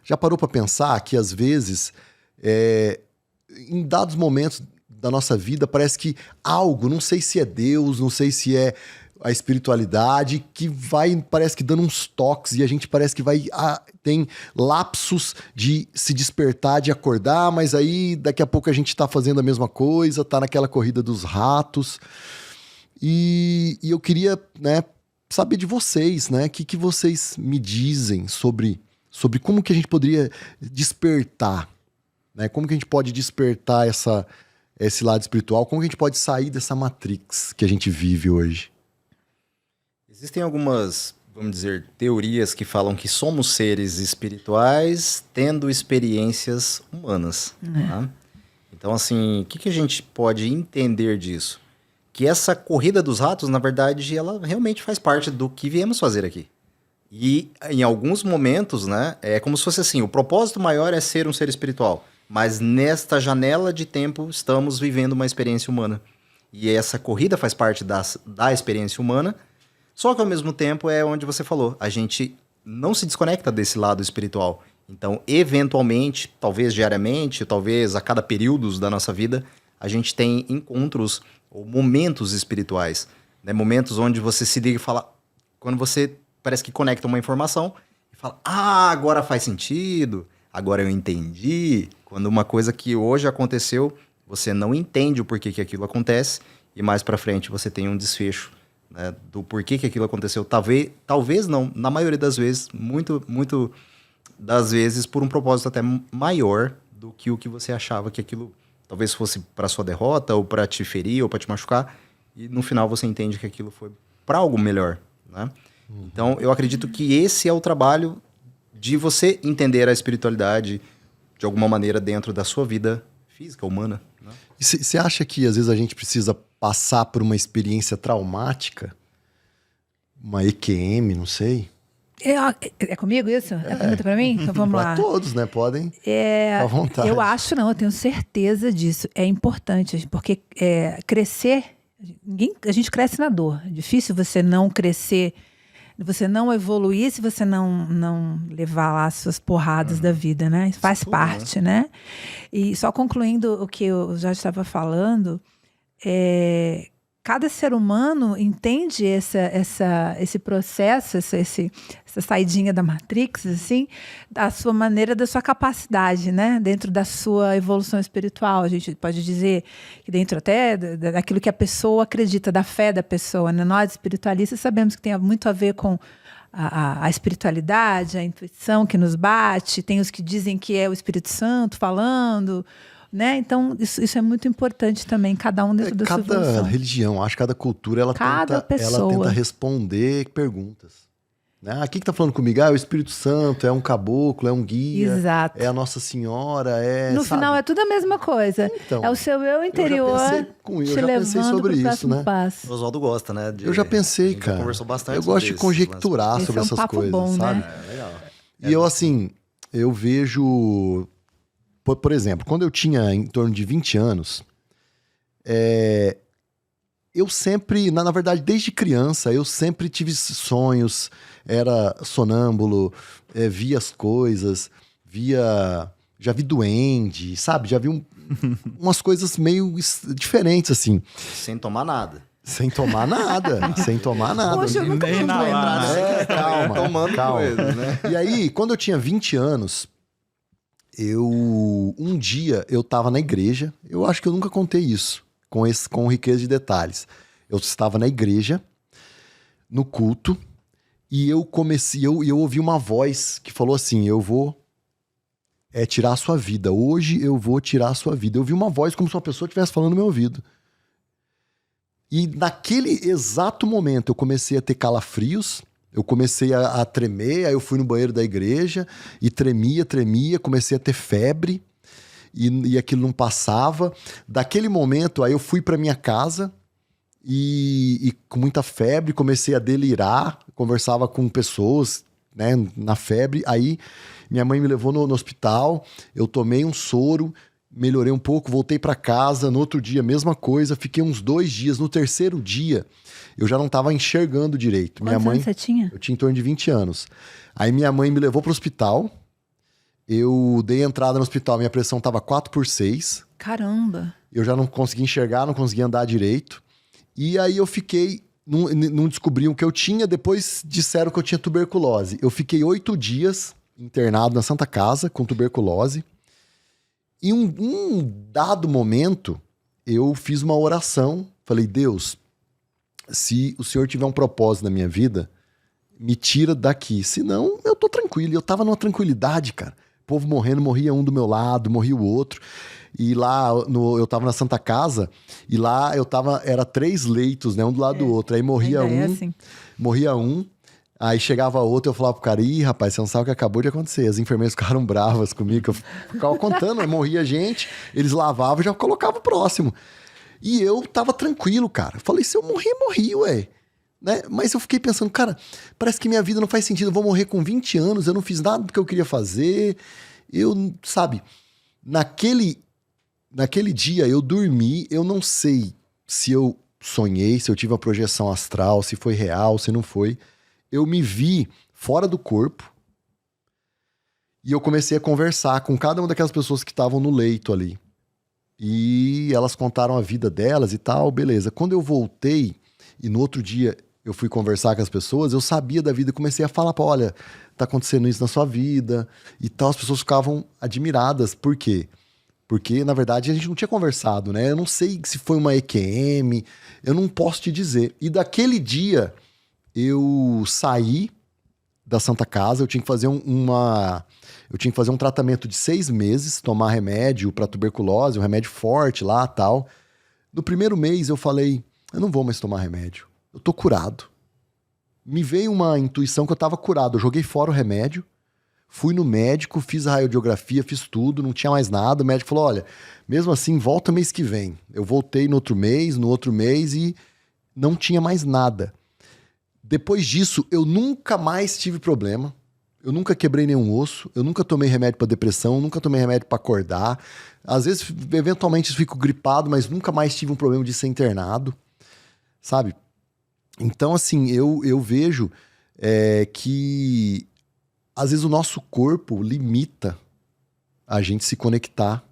Já parou para pensar que, às vezes, em dados momentos da nossa vida, parece que algo, não sei se é Deus, não sei se é a espiritualidade, que vai, parece que dando uns toques, e a gente parece que tem lapsos de se despertar, de acordar, mas aí daqui a pouco a gente tá fazendo a mesma coisa, tá naquela corrida dos ratos. E eu queria, né, saber de vocês, né? O que vocês me dizem sobre como que a gente poderia despertar, né? Como que a gente pode despertar esse lado espiritual? Como que a gente pode sair dessa matrix que a gente vive hoje? Existem algumas, vamos dizer, teorias que falam que somos seres espirituais tendo experiências humanas. Tá? Então, assim, o que a gente pode entender disso? Que essa corrida dos ratos, na verdade, ela realmente faz parte do que viemos fazer aqui. E, em alguns momentos, né, é como se fosse assim, o propósito maior é ser um ser espiritual, mas nesta janela de tempo estamos vivendo uma experiência humana. E essa corrida faz parte da experiência humana, só que ao mesmo tempo é onde você falou, a gente não se desconecta desse lado espiritual. Então, eventualmente, talvez diariamente, talvez a cada período da nossa vida, a gente tem encontros ou momentos espirituais, né? Momentos onde você se liga e fala, quando você parece que conecta uma informação e fala, agora faz sentido, agora eu entendi. Quando uma coisa que hoje aconteceu, você não entende o porquê que aquilo acontece e mais pra frente você tem um desfecho, né, do porquê que aquilo aconteceu. Talvez não, na maioria das vezes, muito das vezes por um propósito até maior do que o que você achava que aquilo talvez fosse para sua derrota ou para te ferir ou para te machucar, e no final você entende que aquilo foi para algo melhor, né? Então eu acredito que esse é o trabalho de você entender a espiritualidade de alguma maneira dentro da sua vida física, humana, né? E você acha que às vezes a gente precisa passar por uma experiência traumática? Uma EQM, não sei. É comigo isso? É pergunta pra mim? Então vamos lá. Para todos, né? Podem. À vontade. Eu acho, não, eu tenho certeza disso. É importante, porque crescer, a gente cresce na dor. É difícil você não crescer, você não evoluir se você não levar lá as suas porradas da vida, né? Isso faz parte, né? E só concluindo o que eu já estava falando, cada ser humano entende esse processo, essa saidinha da Matrix, assim, da sua maneira, da sua capacidade, né? Dentro da sua evolução espiritual. A gente pode dizer que dentro até daquilo que a pessoa acredita, da fé da pessoa, né? Nós, espiritualistas, sabemos que tem muito a ver com a espiritualidade, a intuição que nos bate. Tem os que dizem que é o Espírito Santo falando, né? Então, isso é muito importante também, cada um dentro da sua evolução. Cada religião, acho que cada cultura, ela tenta responder perguntas. Né? Aqui que tá falando comigo, é o Espírito Santo, é um caboclo, é um guia, Exato. é a Nossa Senhora, no final é tudo a mesma coisa. Então, é o seu eu interior eu já pensei sobre isso, né? O Oswaldo gosta, né? Eu já pensei, cara. Já conversou bastante. Eu gosto de conjecturar sobre essas coisas, bom, sabe? Né? Legal. E eu, assim, eu vejo... Por exemplo, quando eu tinha em torno de 20 anos, eu sempre, na verdade, desde criança, eu sempre tive sonhos, era sonâmbulo, via as coisas, já vi duende, sabe? Já vi umas coisas meio diferentes, assim. Sem tomar nada. Sem tomar nada, sem tomar nada. Poxa, eu nunca Nem na lá. Calma, tomando coisas, né? E aí, quando eu tinha 20 anos, um dia eu tava na igreja, eu acho que eu nunca contei isso, com riqueza de detalhes. Eu estava na igreja, no culto, e eu ouvi uma voz que falou assim, eu vou tirar a sua vida, hoje eu vou tirar a sua vida. Eu ouvi uma voz como se uma pessoa estivesse falando no meu ouvido. E naquele exato momento eu comecei a ter calafrios, eu comecei a tremer, aí eu fui no banheiro da igreja e tremia, comecei a ter febre e aquilo não passava. Daquele momento, aí eu fui para minha casa e com muita febre comecei a delirar, conversava com pessoas, né, na febre. Aí minha mãe me levou no hospital, eu tomei um soro, melhorei um pouco, voltei para casa, no outro dia mesma coisa, fiquei uns 2 dias, no terceiro dia eu já não estava enxergando direito. Quantos anos você tinha? Eu tinha em torno de 20 anos. Aí minha mãe me levou para o hospital eu dei entrada no hospital, minha pressão tava 4/6. Caramba. Eu já não conseguia enxergar, não conseguia andar direito. E aí eu fiquei... Não descobriam o que eu tinha, depois disseram que eu tinha tuberculose. Eu fiquei 8 dias internado na Santa Casa com tuberculose. E um dado momento, eu fiz uma oração. Falei, Deus, se o Senhor tiver um propósito na minha vida, me tira daqui. Senão, eu tô tranquilo. Eu tava numa tranquilidade, cara. O povo morrendo, morria um do meu lado, morria o outro. E lá, eu tava na Santa Casa, e lá era 3 leitos, né? Um do lado do outro. Aí morria morria um, aí chegava outro, eu falava pro cara, ih, rapaz, você não sabe o que acabou de acontecer. As enfermeiras ficaram bravas comigo, eu ficava contando, aí morria gente, eles lavavam e já colocavam o próximo. E eu tava tranquilo, cara. Falei, se eu morrer, morri, ué. Né? Mas eu fiquei pensando, cara, parece que minha vida não faz sentido, eu vou morrer com 20 anos, eu não fiz nada do que eu queria fazer. Sabe, naquele dia eu dormi, eu não sei se eu sonhei, se eu tive uma projeção astral, se foi real, se não foi. Eu me vi fora do corpo e eu comecei a conversar com cada uma daquelas pessoas que estavam no leito ali. E elas contaram a vida delas e tal, beleza. Quando eu voltei e no outro dia eu fui conversar com as pessoas, eu sabia da vida e comecei a falar, olha, tá acontecendo isso na sua vida e tal. As pessoas ficavam admiradas. Por quê? Porque, na verdade, a gente não tinha conversado, né? Eu não sei se foi uma EQM, eu não posso te dizer. E daquele dia, eu saí da Santa Casa, eu tinha que fazer um tratamento de 6 meses, tomar remédio para tuberculose, um remédio forte lá e tal. No primeiro mês, eu falei, eu não vou mais tomar remédio, eu tô curado. Me veio uma intuição que eu tava curado, eu joguei fora o remédio, fui no médico, fiz a radiografia, fiz tudo, não tinha mais nada. O médico falou, olha, mesmo assim, volta mês que vem. Eu voltei no outro mês e não tinha mais nada. Depois disso, eu nunca mais tive problema. Eu nunca quebrei nenhum osso, eu nunca tomei remédio para depressão, nunca tomei remédio para acordar. Às vezes, eventualmente, eu fico gripado, mas nunca mais tive um problema de ser internado, sabe? Então, assim, eu vejo que às vezes o nosso corpo limita a gente se conectar